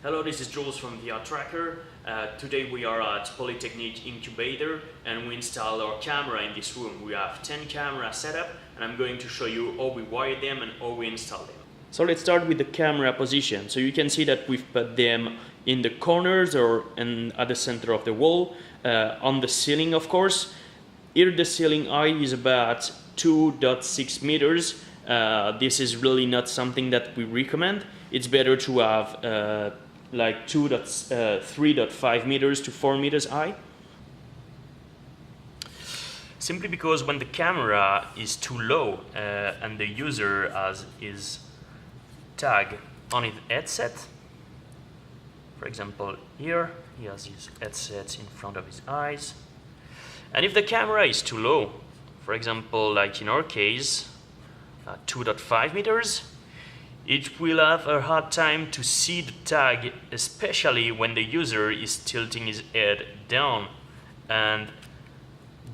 Hello, this is Jules from VR Tracker. Today we are at Polytechnic Incubator and we install our camera in this room. We have 10 cameras set up and I'm going to show you how we wire them and how we install them. So let's start with the camera position. So you can see that we've put them in the corners or at the center of the wall, on the ceiling of course. Here the ceiling height is about 2.6 meters. This is really not something that we recommend. It's better to have like 3.5 meters to 4 meters high. Simply because when the camera is too low and the user has his tag on his headset, for example here, he has his headset in front of his eyes, and if the camera is too low, for example like in our case 2.5 meters, it will have a hard time to see the tag, especially when the user is tilting his head down and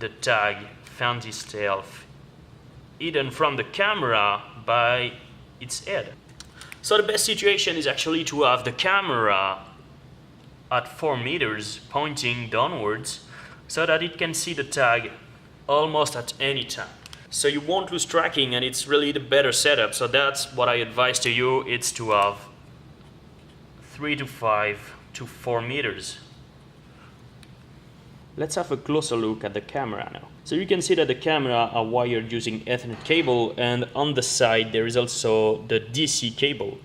the tag finds itself hidden from the camera by its head. So the best situation is actually to have the camera at 4 meters pointing downwards so that it can see the tag almost at any time. So you won't lose tracking and it's really the better setup. So that's what I advise to you. It's to have 3 to 5 to 4 meters. Let's have a closer look at the camera now. So you can see that the camera are wired using Ethernet cable, and on the side there is also the DC cable.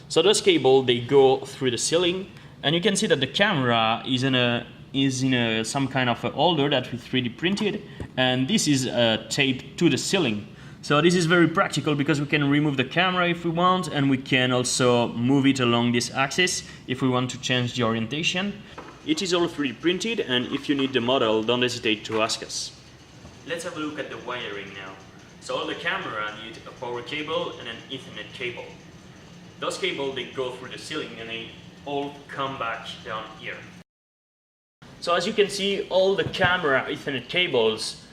So those cables, they go through the ceiling, and you can see that the camera is in some kind of a holder that we 3D printed, and this is taped to the ceiling. So this is very practical because we can remove the camera if we want, and we can also move it along this axis if we want to change the orientation. It is all 3D printed, and if you need the model, don't hesitate to ask us. Let's have a look at the wiring now. So all the camera need a power cable and an Ethernet cable. Those cables, they go through the ceiling and they all come back down here. So as you can see, all the camera Ethernet cables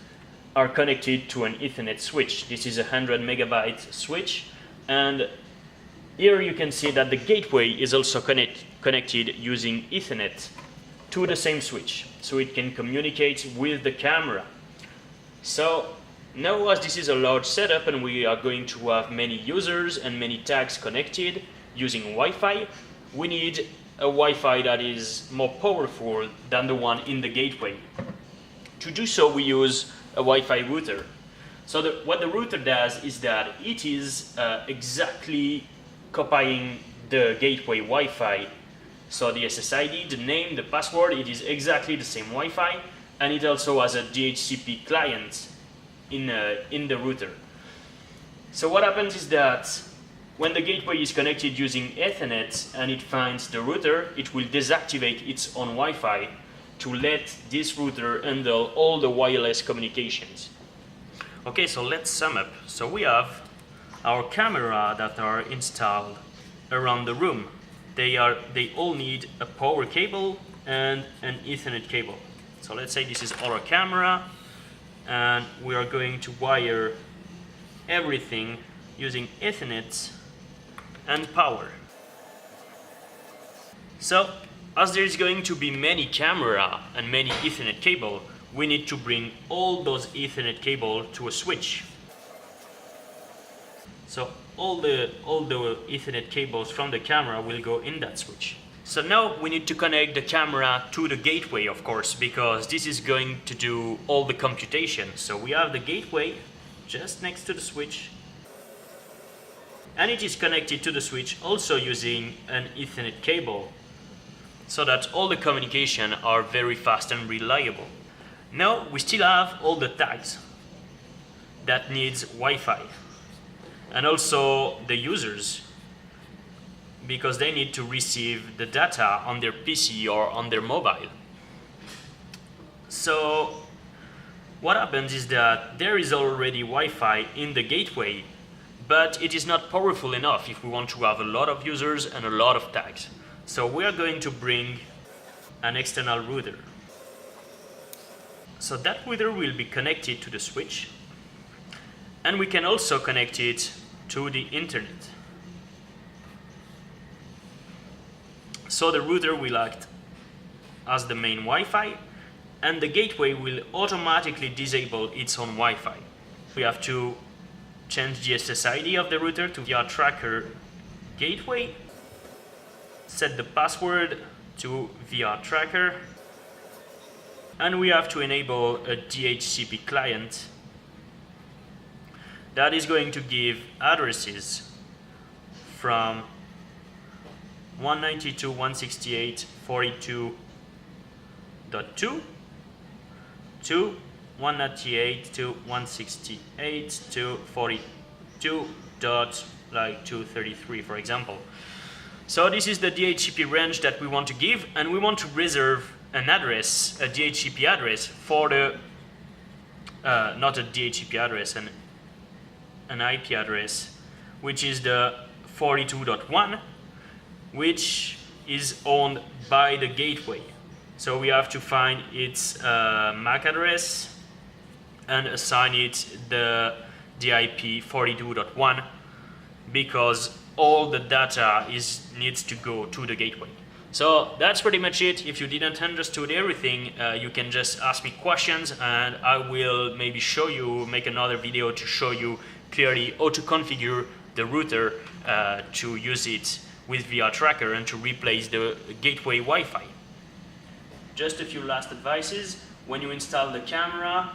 are connected to an Ethernet switch. This is a 100 megabyte switch, and here you can see that the gateway is also connected using Ethernet to the same switch, so it can communicate with the camera. So now, as this is a large setup and we are going to have many users and many tags connected using Wi-Fi, we need a Wi-Fi that is more powerful than the one in the gateway. To do so, we use a Wi-Fi router. So what the router does is that it is exactly copying the gateway Wi-Fi. So the SSID, the name, the password, it is exactly the same Wi-Fi, and it also has a DHCP client in the router. So what happens is that when the gateway is connected using Ethernet and it finds the router, it will deactivate its own Wi-Fi to let this router handle all the wireless communications. Okay, so let's sum up. So we have our camera that are installed around the room. They all need a power cable and an Ethernet cable. So let's say this is our camera, and we are going to wire everything using Ethernet and power. So as there is going to be many camera and many Ethernet cable, we need to bring all those Ethernet cable to a switch. So all the Ethernet cables from the camera will go in that switch. So now we need to connect the camera to the gateway, of course, because this is going to do all the computation. So we have the gateway just next to the switch, and it is connected to the switch also using an Ethernet cable, so that all the communication are very fast and reliable. Now we still have all the tags that needs Wi-Fi, and also the users, because they need to receive the data on their PC or on their mobile. So what happens is that there is already Wi-Fi in the gateway, but it is not powerful enough if we want to have a lot of users and a lot of tags. So we are going to bring an external router. So that router will be connected to the switch, and we can also connect it to the internet. So the router will act as the main Wi-Fi, and the gateway will automatically disable its own Wi-Fi. We have to change the SSID of the router to VR Tracker gateway, set the password to VR Tracker, and we have to enable a DHCP client that is going to give addresses from 192.168.42.2 to 198 to 168 to 42.233, for example. So this is the DHCP range that we want to give, and we want to reserve an address, a DHCP address for the, not a DHCP address, an IP address, which is the 42.1, which is owned by the gateway. So we have to find its MAC address and assign it the IP 42.1, because all the data needs to go to the gateway. So that's pretty much it. If you didn't understood everything, you can just ask me questions, and I will maybe show you, make another video to show you clearly how to configure the router to use it with VR Tracker and to replace the gateway Wi-Fi. Just a few last advices. When you install the camera,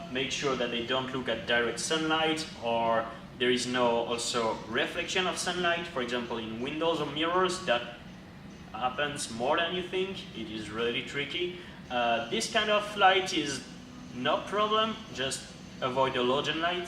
make sure that they don't look at direct sunlight, or there is no also reflection of sunlight. For example, in windows or mirrors, that happens more than you think. It is really tricky. This kind of light is no problem, just avoid halogen light.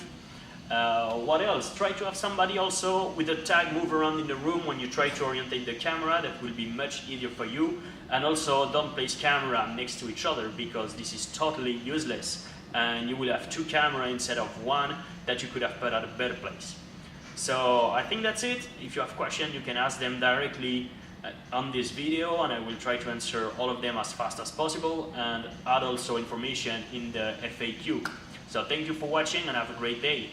What else? Try to have somebody also with a tag move around in the room when you try to orientate the camera. That will be much easier for you. And also don't place camera next to each other, because this is totally useless, and you will have two cameras instead of one that you could have put at a better place. So I think that's it. If you have questions, you can ask them directly on this video, and I will try to answer all of them as fast as possible and add also information in the FAQ. So thank you for watching, and have a great day.